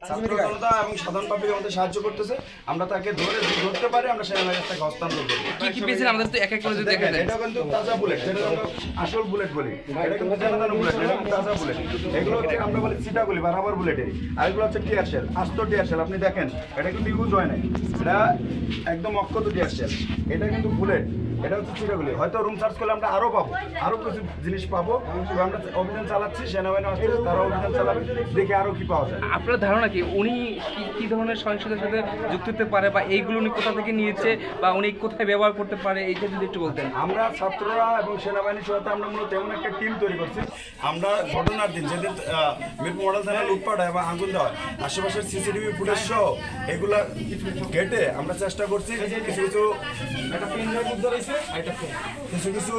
ছাত্র জনতা এবং সাধারণ পাবলিক আমাদের সাহায্য করতেছে, আমরা তাকে ধরতে পারি, আমরা সেনাবাহিনীর কাছে হস্তান্তর করব। কি কি পেয়েছেন আমাদের তো এক এক করে যদি দেখা যায়। এটা কিন্তু তাজা বুলেট, যেটা আমরা আসল বুলেট বলি, এটা কিন্তু জানানো বুলেট, এটা কিন্তু তাজা বুলেট। এগুলো হচ্ছে আমরা বলি চিটা গুলি বা রাবার বুলেট, আর এগুলো হচ্ছে টিয়ার শেল, আস্ত টিয়ার শেল। আপনি দেখেন এটা কিন্তু ইউজ হয় নাই, এটা একদম অক্ষত টিয়ার শেল, এটা কিন্তু বুলেট, এটা হচ্ছে চিটাগুলি। হয়তো রুম সার্চ করলে আমরা আরো পাবো, আরো কিছু জিনিস পাবো। আমরা অভিযান চালাচ্ছি, সেনাবাহিনী আসছে, তারা অভিযান চালাবে, দেখে আরো কি পাওয়া যায়। আপনার ধারণা কি উনি কি ধরনের সহিংসতার সাথে যুক্ত হতে পারে, বা এইগুলো উনি কোথা থেকে নিয়েছে, বা উনি কোথায় ব্যবহার করতে পারে, এইটা যদি একটু বলতেন। আমরা ছাত্ররা এবং সেনাবাহিনীর সাথে আমরা মূলত এমন একটা টিম তৈরি করছি। আমরা ঘটনার দিন যেদিন মিরপুর মডেল থানায় লুটপাট এবং আগুন দেওয়া, আশেপাশের সিসিটিভি ফুটেজ সহ এগুলা ঘেটে আমরা চেষ্টা করছি কিছু কিছু কিছু কিছু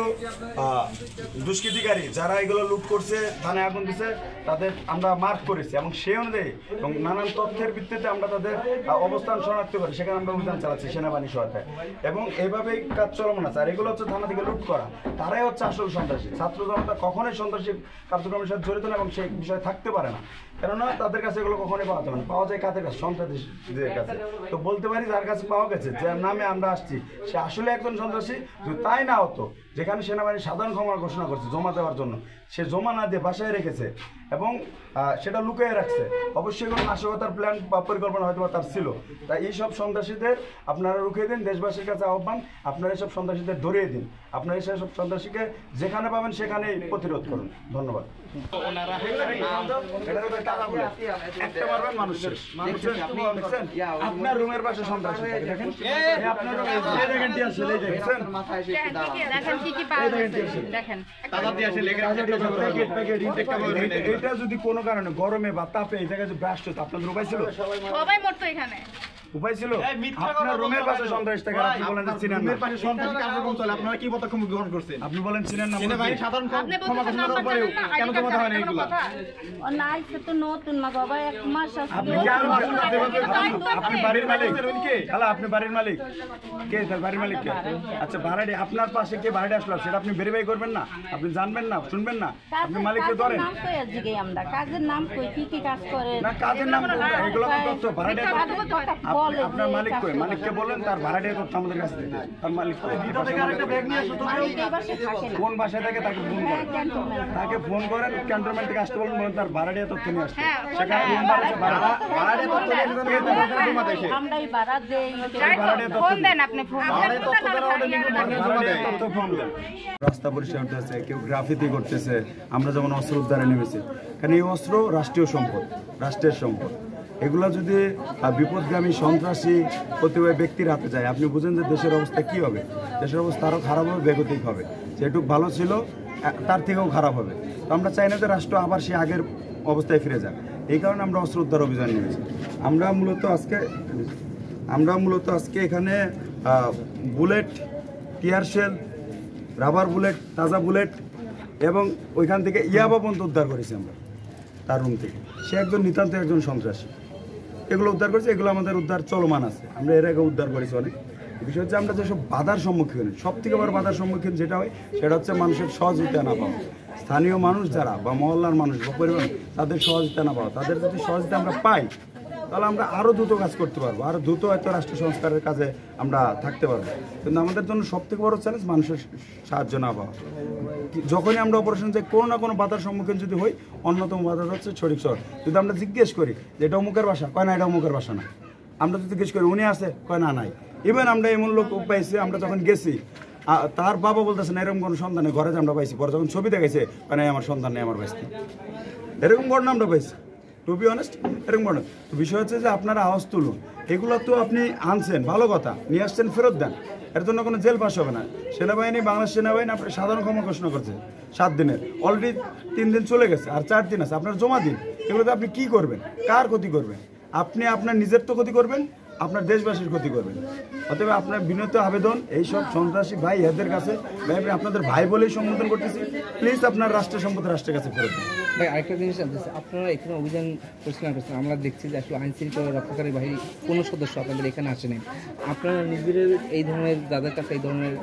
দুষ্কৃতিকারী যারা এগুলো লুট করছে, থানায় আগুন দিচ্ছে, তাদের আমরা মার্ক করেছি এবং সেই অনুযায়ী এবং নানান তথ্যের ভিত্তিতে আমরা তাদের অবস্থান শনাক্ত করি, সেখানে আমরা অভিযান চালাচ্ছি সেনাবাহিনীর সহায়তায়। এবং এইভাবেই কাজ চলমান আছে। আর এগুলো হচ্ছে থানা থেকে লুট করা, তারাই হচ্ছে আসল সন্ত্রাসী। ছাত্র জনতা কখনোই সন্ত্রাসী কার্যক্রমের সাথে জড়িত না এবং সেই বিষয়ে থাকতে পারে না, কেননা তাদের কাছে এগুলো কখনোই পাওয়া যাবে না। পাওয়া যায় কাদের কাছে? সন্ত্রাসীদের কাছে। তো বলতে পারি যার কাছে পাওয়া গেছে, যার নামে আমরা আসছি, সে আসলে একজন সন্ত্রাসী। যদি তাই না হতো, যেখানে সেনাবাহিনী সাধারণ ক্ষমা ঘোষণা করছে জমা দেওয়ার জন্য, সে জমা না দিয়ে বাসায় রেখেছে এবং সেটা লুকিয়ে রাখছে, অবশ্যই কোনো নাশকতার প্ল্যান বা পরিকল্পনা হয়তো তার ছিল। তাই এইসব সন্ত্রাসীদের আপনারা রুখিয়ে দিন। দেশবাসীর কাছে আহ্বান, আপনারা এইসব সন্ত্রাসীদের ধরিয়ে দিন। আপনারা এইসব সন্ত্রাসীকে যেখানে পাবেন সেখানেই প্রতিরোধ করুন। ধন্যবাদ। আপনার রুমের পাশে সন্ত্রাসী দেখেন, এটা যদি কোনো কারণে গরমে বা তাপে এই জায়গায় ব্রাস্ট হতো, আপনাদের উপায় ছিল? সবাই মরতো এখানে। উপায় ছিল? আপনার রুমের পাশে সন্ত্রাস থাকে, আপনি বলেন যে চিনেন না। পাশে সন্ত্রাসী কার্যক্রম চলে, আপনারা কি পদক্ষেপ গ্রহণ করছেন? আপনি বলেন চিনেন না। সেনাবাহিনী সাধারণ ক্ষমা ঘোষণার পরেও কেন জমা দেওয়া হয় না এগুলো? না, আইছে তো নতুন না বাবা, এক মাস আছে। আপনি বাড়ির মালিক? হ্যালো, আপনি বাড়ির মালিক কে? বাড়ির মালিক কে? আচ্ছা, ভাড়াটি আপনার পাশে কে ভাড়াটি আসলো সেটা আপনি ভেরিফাই করবেন না? আপনি জানবেন না, শুনবেন না? আপনি মালিককে ধরেন আমরা কাজের নাম কই, কি কি কাজ করে না, কাজের নাম এগুলো তো তথ্য। ভাড়াটি আপনার মালিক কই? মালিককে বলেন তার ভাড়াটির তথ্য আমাদের কাছে দিতে। তার মালিক কোন বাসায় থাকে তাকে ফোন করেন, তাকে ফোন করেন, ক্যান্টনমেন্ট থেকে আসতে বলেন, বলেন তার ভাড়াটির তথ্য নিয়ে আসতে। সেখানে রুম ভাড়া ভাড়াটির তথ্য আমরাই ভাড়া দেই। ফোন দেন, আপনি ফোন রাস্তা পরিষ্কার করতেছে, কেউ গ্রাফিতি করতেছে, আমরা যেমন অস্ত্র উদ্ধারে নেমেছি। কারণ এই অস্ত্র রাষ্ট্রীয় সম্পদ, রাষ্ট্রের সম্পদ। এগুলো যদি বিপদগামী সন্ত্রাসী প্রতিভায় ব্যক্তির হাতে যায়, আপনি বুঝেন যে দেশের অবস্থা কী হবে। দেশের অবস্থা আরও খারাপ হবে, বেগতিক হবে। যেটুকু ভালো ছিল তার থেকেও খারাপ হবে। তো আমরা চাই না যে রাষ্ট্র আবার সে আগের অবস্থায় ফিরে যাক। এই কারণে আমরা অস্ত্র উদ্ধার অভিযান নিয়েছি। আমরা মূলত আজকে এখানে bullet, tear shell, rubber bullet, তাজা বুলেট এবং ওইখান থেকে ইয়াবা পর্যন্ত উদ্ধার করেছি আমরা তার রুম থেকে। সে একজন নিতান্ত একজন সন্ত্রাসী। এগুলো উদ্ধার করেছে, এগুলো আমাদের উদ্ধার চলমান আছে। আমরা এর আগে উদ্ধার করেছি অনেক। বিষয় হচ্ছে আমরা যেসব বাধার সম্মুখীন হই, সব থেকে বড় বাধার সম্মুখীন যেটা হয় সেটা হচ্ছে মানুষের সহযোগিতা না পাওয়া। স্থানীয় মানুষ যারা বা মহল্লার মানুষ বা পরিবার, তাদের সহযোগিতা না পাওয়া। তাদের যদি সহযোগিতা আমরা পাই, তাহলে আমরা আরও দ্রুত কাজ করতে পারবো, আরও দ্রুত হয়তো রাষ্ট্র সংস্কারের কাজে আমরা থাকতে পারবো। কিন্তু আমাদের জন্য সবথেকে বড় চ্যালেঞ্জ মানুষের সাহায্য না পাওয়া। যখনই আমরা অপারেশন যাই, কোনো না কোনো বাধার সম্মুখীন যদি হই, অন্যতম বাধা হচ্ছে শরীর শহর। যদি আমরা জিজ্ঞেস করি যে এটা অমুকের বাসা, কয় না এটা অমুকের বাসা না। আমরা যদি জিজ্ঞেস করি উনি আছে, কয় না নাই। ইভেন আমরা এমন লোক পাইছি, আমরা যখন গেছি তার বাবা বলতেছে না এরকম কোনো সন্তান নেই, ঘরে যে আমরা পাইছি। পরে যখন ছবি দেখাইছে, মানে আমার সন্তান নেই, আমার বাইসি। এরকম ঘটনা আমরা পাইছি, টু বি অনেস্ট, এরকম ঘটনা। তো বিষয় হচ্ছে যে আপনারা আওয়াজ তুলুন। এগুলো তো আপনি আনছেন, ভালো কথা, নিয়ে আসছেন, ফেরত দেন। এর জন্য কোনো জেল পাস হবে না। সেনাবাহিনী, বাংলাদেশ সেনাবাহিনী আপনি সাধারণ ক্ষমা ঘোষণা করছে 7 দিনের, অলরেডি 3 দিন চলে গেছে, আর 4 দিন আছে। আপনার জমা দিন। এগুলোতে আপনি কি করবেন? কার ক্ষতি করবেন? আপনি আপনার নিজের তো ক্ষতি করবেন, আপনার দেশবাসীর ক্ষতি করবেন। অতএব আপনার বিনীত আবেদন এইসব সন্ত্রাসী ভাই এদের কাছে, ভাই আমি আপনাদের ভাই বলেই সম্বোধন করতেছি, প্লিজ আপনার রাষ্ট্রের সম্পদ রাষ্ট্রের কাছে ফেরত দিন। ভাই আরেকটা জিনিস জানতেছি, আপনারা এখানে অভিযান পরিচালনা করছেন, আমরা দেখছি যে আসলে আইন শৃঙ্খলা রক্ষাকারী বাহিনী কোনো সদস্য আপনাদের এখানে আসেনি। আপনারা নিজেদের এই ধরনের যাদের কাছে এই ধরনের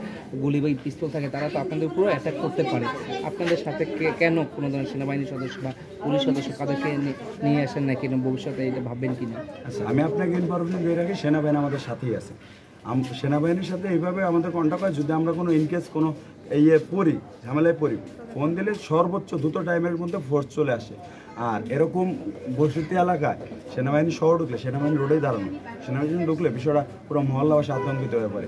গুলি বা পিস্তল থাকে তারা তো আপনাদের উপরেও অ্যাটাক করতে পারে, আপনাদের সাথে কেন কোনো ধরনের সেনাবাহিনীর সদস্য বা পুলিশ সদস্য কাদেরকে নিয়ে আসেন না কিনা, ভবিষ্যতে এটা ভাববেন কিনা? আচ্ছা, আমি আপনাকে ইনফরমেশন দিয়ে রাখি, সেনাবাহিনী আমাদের সাথেই আছে। সেনাবাহিনীর সাথে এইভাবে আমাদের কন্ট্যাক্ট হয়, যদি আমরা কোনো ইনকেস কোনো পড়ি, ঝামেলায় পড়ি, ফোন দিলে সর্বোচ্চ দ্রুত টাইমের মধ্যে ফোর্স চলে আসে। আর এরকম বসতি এলাকায় সেনাবাহিনী শহর ঢুকলে, সেনাবাহিনী রোডেই দাঁড়ানো, সেনাবাহিনী ঢুকলে বিষয়টা পুরো মহল্লাবাসী আতঙ্কিত হয়ে পড়ে।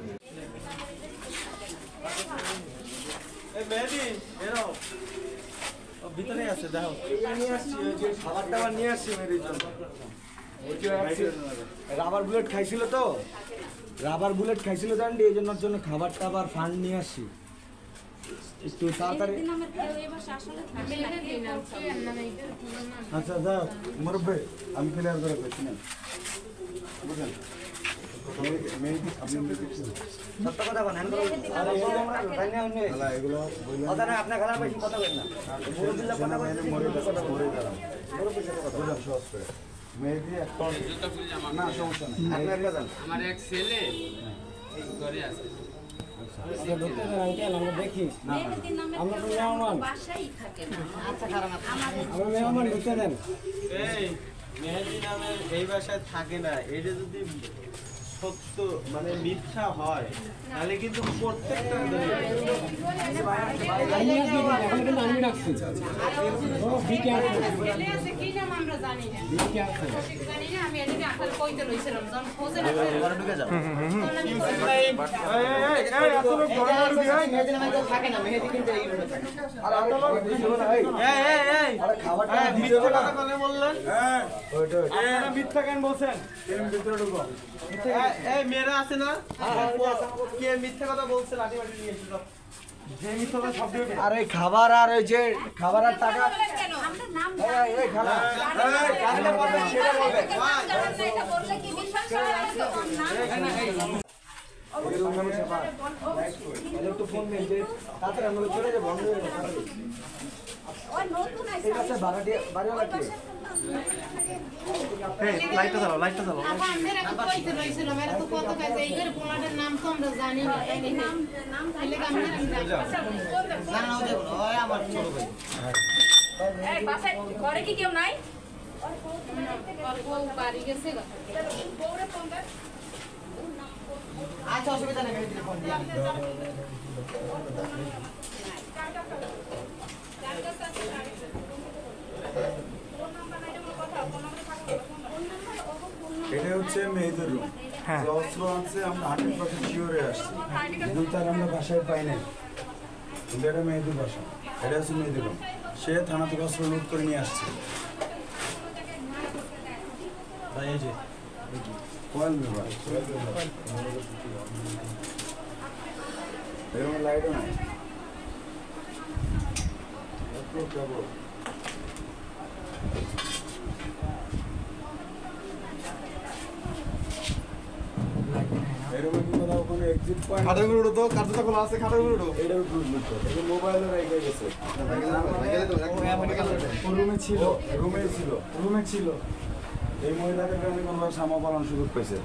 ভিতরে আছে দেখো, নিয়ে আসছি ওই যে খাবার টাবার নিয়ে আসছি মেয়েদের জন্য। রাবার বুলেট খাইছিল তো, রাবার বুলেট খাইছিল জানি, এই জন্য খাবার টাবার ফান্ড নিয়ে আসছি একটু তাড়াতাড়ি। আচ্ছা যাও মুরব্বী, আমি ক্লিয়ার করে পেয়েছি না, বুঝলেন? সত্য কথা বলেন, এগুলো আপনার খারাপ বেশি কথা বলেন না, আমার এক ছেলে ঘরে আছে। আমরা দেখি আমরা তো মেহমান, আমরা মেহমান ঢুকতে দেন। মেহেদি নামের এই বাসায় থাকে না, এটা যদি সত্য মানে মিথ্যা হয় তাহলে কিন্তু প্রত্যেকটা আমি রাখছি মিথ্যা কেন বলছেন? মেয়েরা আছে না, কে মিথ্যা কথা বলছে? লাঠি বাটি নিয়ে এসেছিল, যে মিথ্যা কথা সব দিয়ে। আর এই খাবার আর ওই যে খাবার আর টাকা একটু ফোন নেই যে তাড়াতাড়ি আমরা চলে যাবো, বন্ধ হয়ে গেছে। ঠিক আছে, বাড়িওয়ালা কে? লাইটটা চালাও, লাইটটা চালাও। ঘরে কি কেউ নাই? আচ্ছা, অসুবিধা নেই। এটা হচ্ছে মেয়েদের রুম, যে অস্ত্র আনছে আমরা 100% শিওরে আসছি, কিন্তু তার আমরা বাসায় পাই নাই, কিন্তু এটা মেয়েদের বাসা, এটা হচ্ছে মেয়েদের রুম। সে থানা থেকে অস্ত্র লুট করে নিয়ে আসছে। এই যে কোয়েল বিভাগ, এরকম লাইটও নাই। এরকম কোথাও কোনো এক্সিট পয়েন্ট? খাটাগুলো তো কার্যটা খোলা আছে, খাটাগুলো এটাও লুট করতে, এটা মোবাইলও রেখে গেছে। রুমে ছিল। এই মহিলাদের কারণে কোনোভাবে সামা পালন সুযোগ পেয়েছে।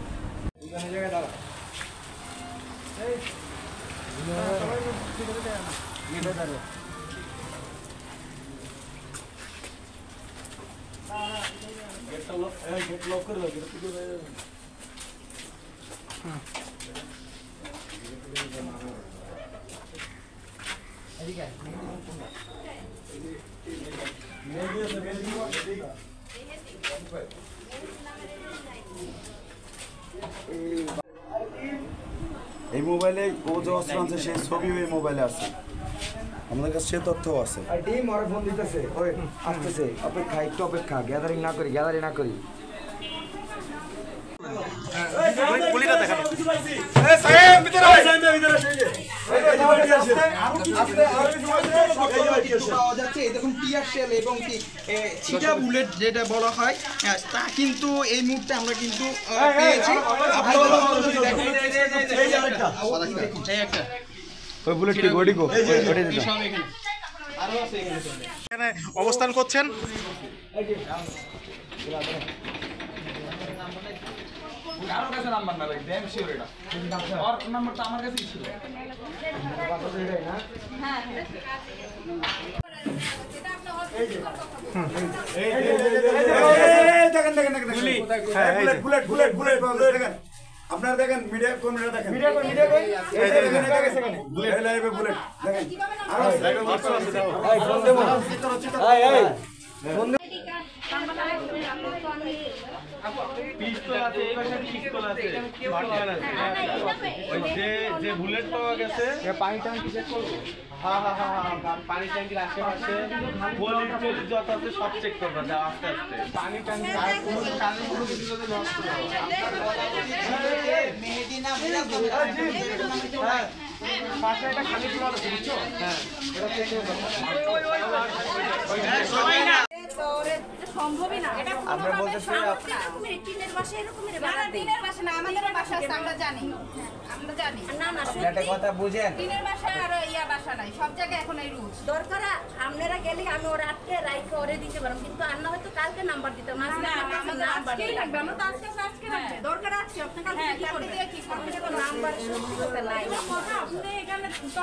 গেট লক করে দাও, এই মোবাইলে ও যে অস্ত্র আনছে সেই ছবিও এই মোবাইলে আছে, আমাদের কাছে সে তথ্যও আছে। টিম ওরা ফোন দিতেছে, ওই আসতেছে, অপেক্ষা একটু অপেক্ষা, গ্যাদারিং না করি। গুলিটা দেখানো। পাওয়া যাচ্ছে এরকম টিয়ার শেল এবং কি ছিটা বুলেট যেটা বলা হয় তা কিন্তু এই মুহূর্তে আমরা কিন্তু পেয়েছি। এখানে অবস্থান করছেন। আপনারা দেখেন মিডিয়া কর্মীরা দেখেন বুলেট পিস্তল আছে, এই পাশে পিস্তল আছে, শটগান আছে। ওই যে বুলেট পাওয়া গেছে, পানি ট্যাঙ্কি চেক করবো। হ্যাঁ, পানি ট্যাঙ্কির আশেপাশে গলি টলি যত আছে সব চেক করবা, যাও আস্তে আস্তে। পানি ট্যাঙ্কি আর কোনো কানের কোনো কিছু যদি নষ্ট হয়, হ্যাঁ, পাশে একটা খালি প্লট আছে, বুঝছো? হ্যাঁ, এটা চেক করবা। সম্ভবই না। আমরা বলতেছি টিনের বাসা এরকমই টিনের বাসা না, আমাদের বাসা আছে, আমরা জানি। না একটা কথা বুঝেন, টিনের বাসা আর ইয়া বাসা নাই, সব জায়গায় এখন এই রুলস। দরকার আপনারা গেলে আমি ওরা আজকে রাইখে ওরে দিতে পারবো, কিন্তু আর না হয়তো কালকে নাম্বার দিতাম না। আমাদের আজকেই লাগবে, আমরা তো আজকে লাগবে। দরকার আছে আপনার কাছে কি করবে? নাম্বার সত্যি কথা নাই। আপনি এখানে 10টা